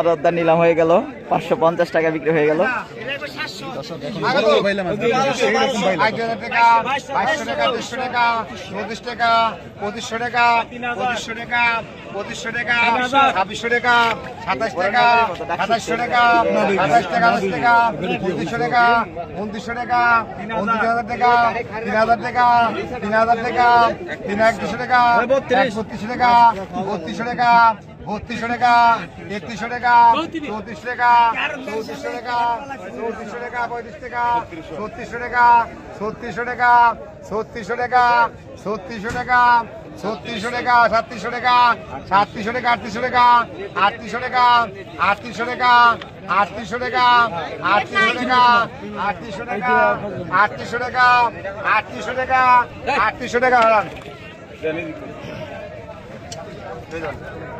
আরদ্দার নিলাম হয়ে গেল 550 টাকা বিক্রি হয়ে গেল।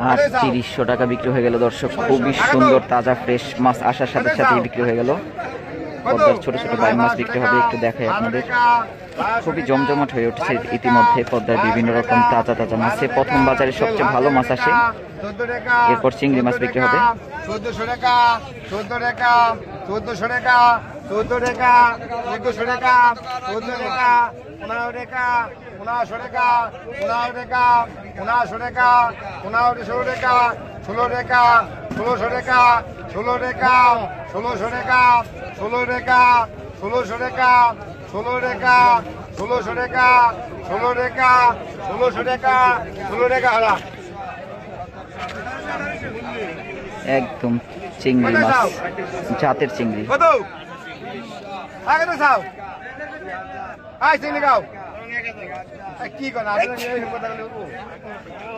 আর 300 টাকা বিক্রি হয়ে গেল দর্শক। খুবই সুন্দর তাজা ফ্রেশ মাছ আসার সাথে সাথে বিক্রি হয়ে গেল। পদ্মার ছোট ছোট বাইম মাছ বিক্রি হবে, একটু দেখাই আপনাদের। খুবই জমজমাট হয়ে উঠছে ইতিমধ্যে পদ্মার বিভিন্ন রকম তাজা তাজা মাছে। প্রথম বাজারে সবচেয়ে ভালো মাছ আসে, এরপর চিংড়ি মাছ বিক্রি হবে। 1400 টাকা 1400 টাকা 1400 টাকা 14 টাকা 1400 টাকা 14 টাকা 15 টাকা 1500 টাকা 15 টাকা 1500 টাকা 1500 টাকা 16 টাকা 1600 টাকা 16 টাকা 1600 টাকা 16 টাকা 1600 টাকা 16 টাকা 1600 টাকা 16 টাকা 1600 টাকা 16 টাকা হারা একদম চিংড়ি মাছ, জাতের চিংড়ি। কত আগে তো যাও আই চিংড়ি গাও কি কোন আপনি এই কথা বলবো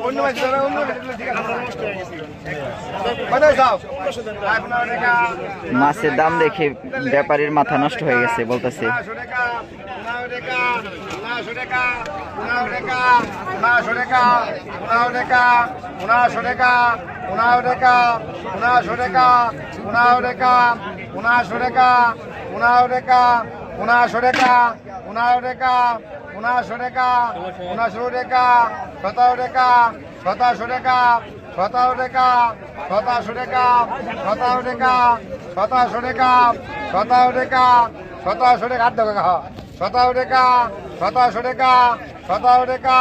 অন্য মাছ ধরে অন্য ঠিক আছে কত যাও আপনার টাকা মাছের দাম দেখে ব্যাপারীর মাথা নষ্ট হয়ে গেছে, বলতেছে 1500 টাকা 1500 টাকা 1500 টাকা 1500 টাকা 1500 টাকা 1500 টাকা 1500 টাকা 1500 টাকা 1500 টাকা 1500 টাকা 1500 টাকা 1500 টাকা 1500 টাকা 1500 টাকা 1500 টাকা 17 টাকা 1700 টাকা 17 টাকা 1700 টাকা 17 টাকা 1700 টাকা 17 টাকা 1700 টাকা 8 টাকা 17 টাকা 1700 টাকা 17 টাকা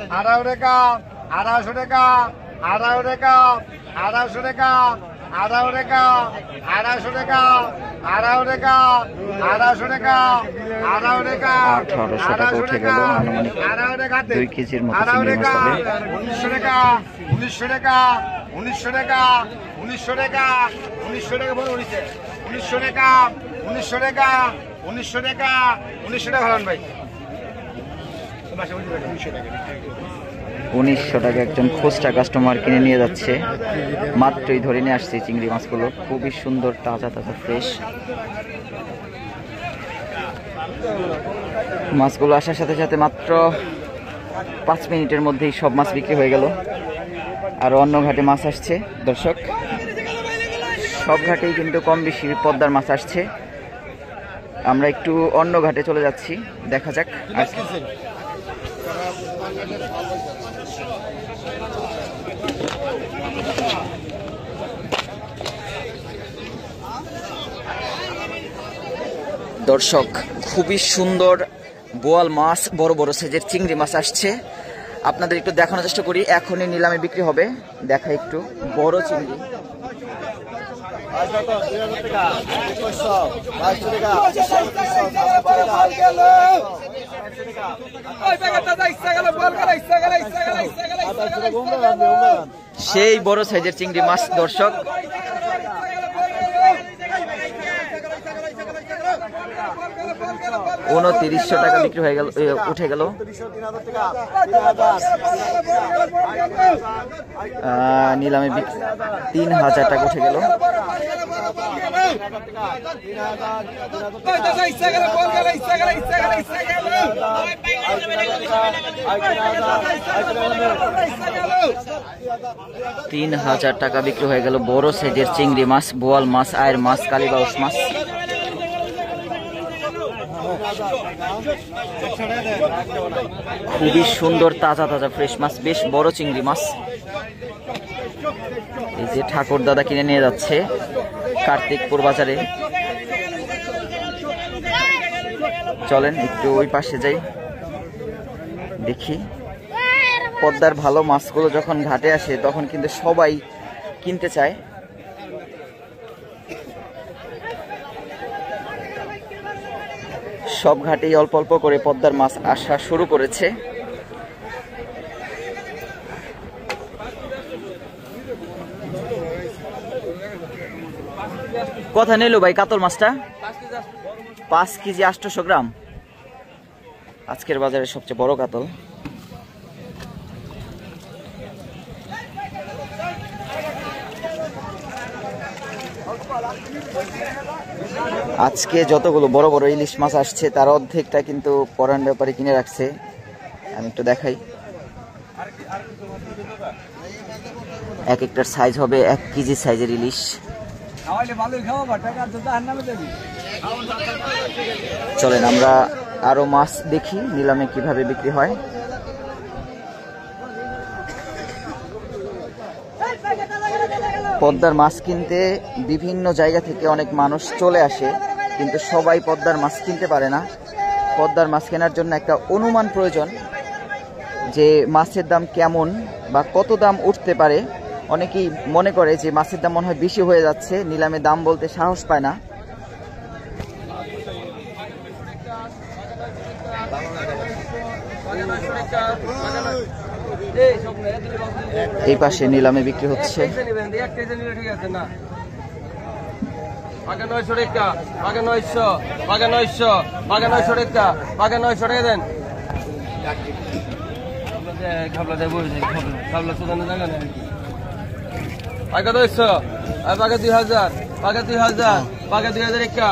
18 টাকা 1800 টাকা 18 টাকা 1800 টাকা 18 টাকা 1800 টাকা 18 টাকা 1800 টাকা 18 টাকা 1800 টাকা উঠে গেল। আনুমানিক 2 কেজির মতো চিংড়ি মাছ হবে। 1900 টাকা 1900 টাকা 1900 টাকা 1900 টাকা 1900 টাকা বড় হইছে 1900 টাকা 1900 টাকা 1900 টাকা 1900 টাকা হলান ভাই 1900 টাকা একজন খুচরা কাস্টমার কিনে নিয়ে যাচ্ছে। মাত্রই ধরে নিয়ে আসছে চিংড়ি মাছগুলো, খুবই সুন্দর, তাজা তাজা ফ্রেশ মাছগুলো। আসার সাথে সাথে মাত্র 5 মিনিটের মধ্যেই সব মাছ বিক্রি হয়ে গেল। আর অন্য ঘাটে মাছ আসছে দর্শক, সব ঘাটেই কিন্তু কম বেশি পদ্মার মাছ আসছে। আমরা একটু অন্য ঘাটে চলে যাচ্ছি, দেখা যাক। দর্শক খুবই সুন্দর বোয়াল মাছ, বড় বড় সাইজের চিংড়ি মাছ আসছে। আপনাদের একটু দেখানোর চেষ্টা করি, এখনই নিলামে বিক্রি হবে। দেখা একটু বড় চিংড়ি, সেই বড় সাইজের চিংড়ি মাছ দর্শক। 2900 টাকা বিক্রি হয়ে গেল, উঠে গেল। নিলামে 3000 টাকা উঠে গেল। টাকা বিক্রি হয়ে গেল বড় সাইজের চিংড়ি মাছ, বোয়াল মাছ, আয়ের মাছ, কালীবাউস মাছ। খুবই সুন্দর তাজা তাজা ফ্রেশ মাছ, বেশ বড় চিংড়ি মাছ। এই যে ঠাকুর দাদা কিনে নিয়ে যাচ্ছে কার্তিকপুর বাজারে। চলেন একটু ওই পাশে যাই, দেখি। পদ্মার ভালো মাছগুলো যখন ঘাটে আসে তখন কিন্তু সবাই কিনতে চায়। সব ঘাটেই অল্প অল্প করে পদ্মার মাছ আসা শুরু করেছে। কথা নিল ভাই কাতল মাছটা 5 কেজি 800 গ্রাম, আজকের বাজারে সবচেয়ে বড় কাতল। আজকে যতগুলো বড় বড় ইলিশ মাছ আসছে তার অর্ধেকটা কিন্তু পরান ব্যাপারী কিনে রাখছে। আমি একটু দেখাই, এক একটার সাইজ হবে 1 কেজি সাইজের ইলিশ। চলেন আমরা আরো মাছ দেখি নিলামে কিভাবে বিক্রি হয়। পদ্মার মাছ কিনতে বিভিন্ন জায়গা থেকে অনেক মানুষ চলে আসে, কিন্তু সবাই পদ্মার মাছ কিনতে পারে না। পদ্মার মাছ কেনার জন্য একটা অনুমান প্রয়োজন যে মাছের দাম কেমন বা কত দাম উঠতে পারে। অনেকেই মনে করে যে মাছের দাম মনে হয় বেশি হয়ে যাচ্ছে, নিলামে দাম বলতে সাহস পায় না। এই পাশে নিলামে বিক্রি হচ্ছে। পাকা 900, পাকা 2000, পাকা 2000, পাকা 2000 টাকা,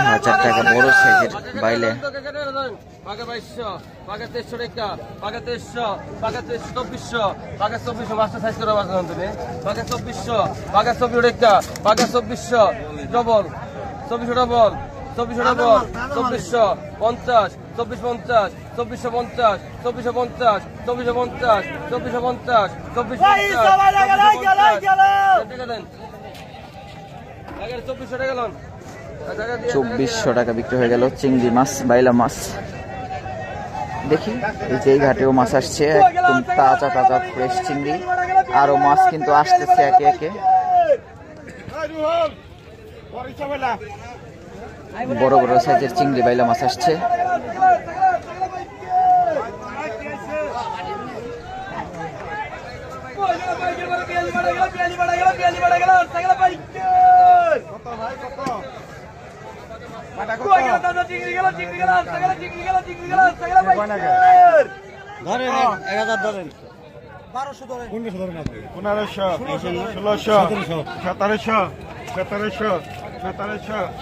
2000 টাকা বড় সাইজের বাইলে। পাকা 2200, পাকা 2300 টাকা, পাকা 2300, পাকা 2400, পাকা 2400 মাস্টার সাইজ করে বাজার তুমি, পাকা 2400, পাকা 24 টাকা, পাকা 2400 ডবল, 2400 ডবল, 2400 ডবল, 2400 50, 2450, 2450, 2450, 2450, 2450, 2400 টাকা বিক্রি হয়ে গেল চিংড়ি মাছ, বাইলা মাছ। দেখি এই যে এই ঘাটেও মাছ আসছে, একদম তাজা তাজা ফ্রেশ চিংড়ি। আরো মাছ কিন্তু আসতেছে একে একে। বড় বড় সাইজের চিংড়ি বাইলা মাছ আসছে। ধরেন 1000 ধরেন 1500 1600 1700 1700 1700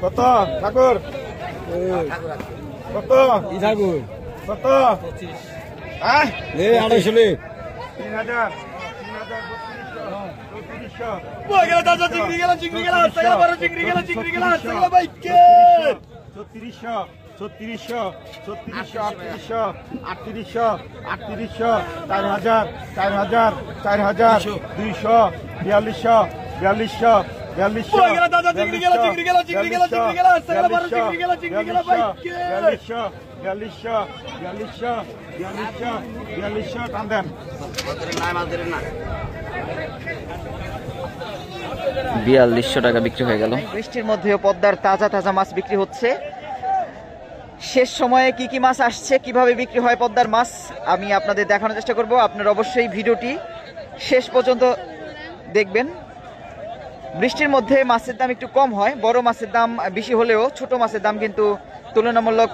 কত ঠাকুর কত ঠাকুর কত 250 3000 টান 4200 টাকা বিক্রি হয়ে গেল। বৃষ্টির মধ্যেও পদ্মার তাজা তাজা মাছ বিক্রি হচ্ছে। শেষ সময়ে কি কি মাছ আসছে, কিভাবে বিক্রি হয় পদ্মার মাছ আমি আপনাদের দেখানোর চেষ্টা করব। আপনারা অবশ্যই ভিডিওটি শেষ পর্যন্ত দেখবেন। বৃষ্টির মধ্যে মাছের দাম একটু কম হয়, বড় মাছের দাম বেশি হলেও ছোট মাছের দাম কিন্তু তুলনামূলক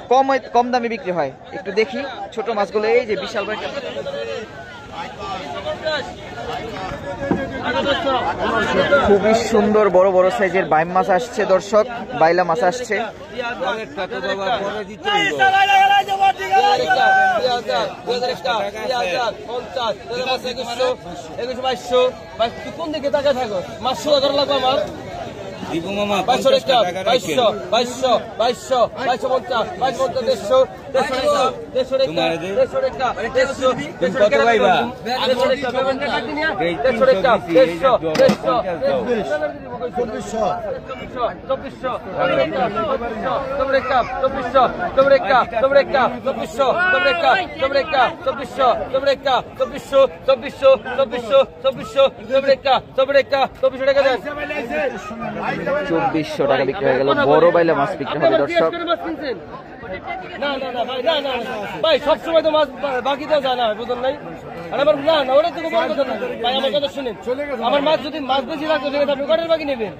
কম দামে বিক্রি হয়। একটু দেখি ছোট মাছগুলো, এই যে বিশাল বড় একটা খুবই সুন্দর বড় বড় সাইজের বাইম মাছ আসছে দর্শক, বাইলা মাছ আসছে। কোন দিকে টাকা থাকো মাছ ধরা লাগবে আমার 2200 টাকা 2200 2200 2200 2250 2250 150 2400 টাকা বিক্রি হয়ে গেল। বড় বাইলা মাছ বিক্রি হবে দর্শক। না না না ভাই, না না ভাই, সবসময় তো মাছ বাকি দেওয়া যায় না, বুঝলেন নাই? আর আমার না না ওটা তো বড় কথা না ভাই, আমার কথা শুনেন। আমার মাছ যদি মাছ বেশি রাখতো সেটা আপনি কটার বাকি নেবেন?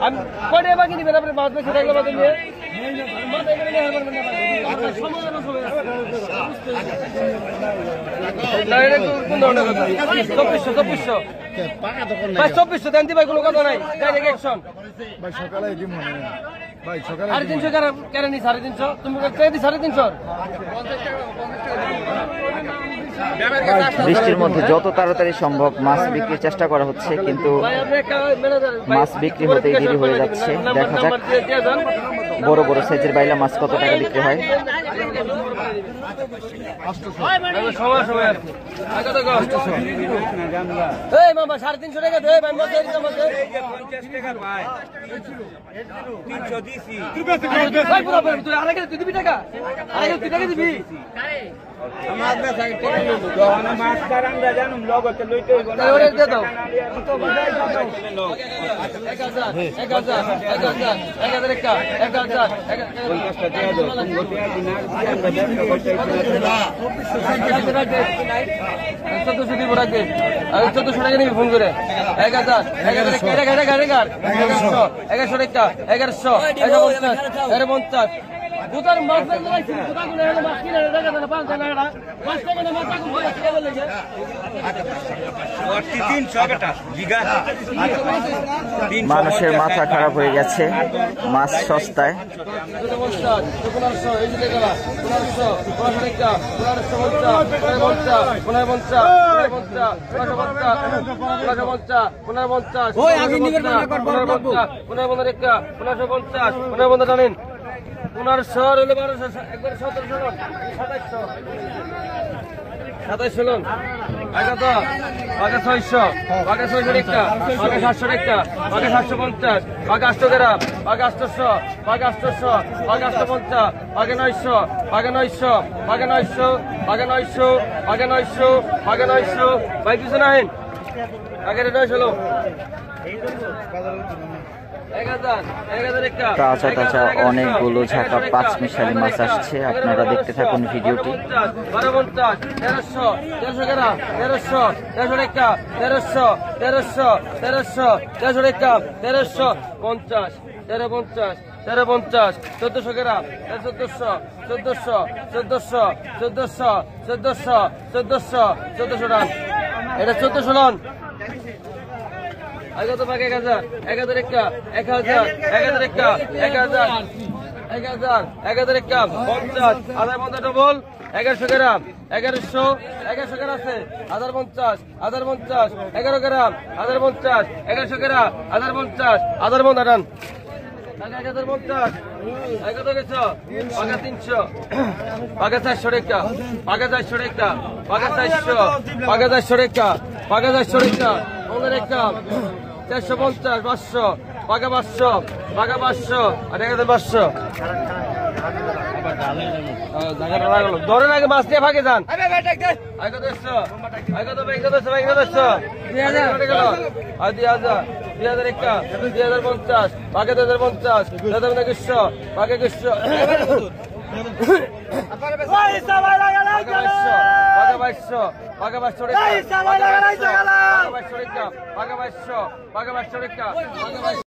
আমি কটার বাকি নেবেন? আপনি মাছ বেশি রাখলে বাকি নিয়ে চব্বিশশো দেন ভাই, কোনো কথা নাই। ডাইরেক্ট অ্যাকশন সাড়ে 300 কেন নি? 350 তুমি 350। বৃষ্টির মধ্যে যত তাড়াতাড়ি সম্ভব মাছ বিক্রির চেষ্টা করা হচ্ছে, কিন্তু মাছ বিক্রি হতেই দেরি হয়ে যাচ্ছে। দেখা যাক বড় বড় সাইজের বাইলা মাছ কত টাকা বিক্রি হয়। এই মামা 350 টাকা দে ভাই, মাছ দিতে আমাকে 50 টাকা ভাই, 300 দিছি ভাই। পুরো তুই আরেক তুই দিবি টাকা, আরেক তুই টাকা দিবি। মাছ বেচা টাকা নিব তো না, মাছ কারাঙ্গা জানুম লগতে লইতে হইব না। ওরে দে দাও 1000 টাকা 1000 50 টাকা দাও। তুমি গোটে দিন আর আমরা ব্যবসা করতে 1400 দিব রাখবে। আমি 1400 টাকা নিবি ফোন করে। 1000 1100 টাকা 1150 1150 1150 1150 গুতার মাছ বেঁধে রাখছি গুতা গুলো এনে মাছ কিনে রেখে দেন 5 টাকা এটা 5 টাকা না মাছ আগুন করে খেয়ে লেগে 300 বেটা বিঘা মানুষের মাথা খারাপ হয়ে গেছে মাছ সস্তায়। 1500 এই যে দেখলা 1500 টাকা 1550 ওই আগে নিবেন না 1550 জানেন 1500 হলে 1200 একবার 1700 2700 আগে তো আগে 600 আগে 600 টাকা আগে 700 টাকা আগে 750 আগে 800 গ্রাম আগে 800 আগে 800 আগে 850 আগে 900 আগে 900 আগে 900 আগে 900 আগে 900 আগে 900 ভাই কিছু নাই আগে 900 তাজা তাজা অনেকগুলো ঝাঁকা পাঁচ মিশালি মাছ আসছে, আপনারা দেখতে থাকুন ভিডিওটি। 1250 1300 গ্রাম 1300 টাকা 1300 টাকা 1350 1450 গ্রাম 1400 রান এটা 1400 রান আগে তো পাকে 1000 টাকা 1000 টাকা 1000 টাকা 50 আধার 50 ডবল 1100 গ্রাম 1100 গ্রাম আছে 1050 11 গ্রাম 1050 1100 গ্রাম 1050 রান 1050 আগে তো গেছো আগে 300 আগে 400 টাকা আগে 400 টাকা আগে 400 আগে 400 টাকা আগে 400 টাকা ওদের একটা 450 500 আগে 500 আর 500 ধরেন আগে মাছ দিয়ে ভাগে যান আগে 200 আগে তো ব্যাংকে 200 ব্যাংকে 200 2000 একটা 2050 আগে 2050 2100 আগে 2100 পাকা 2200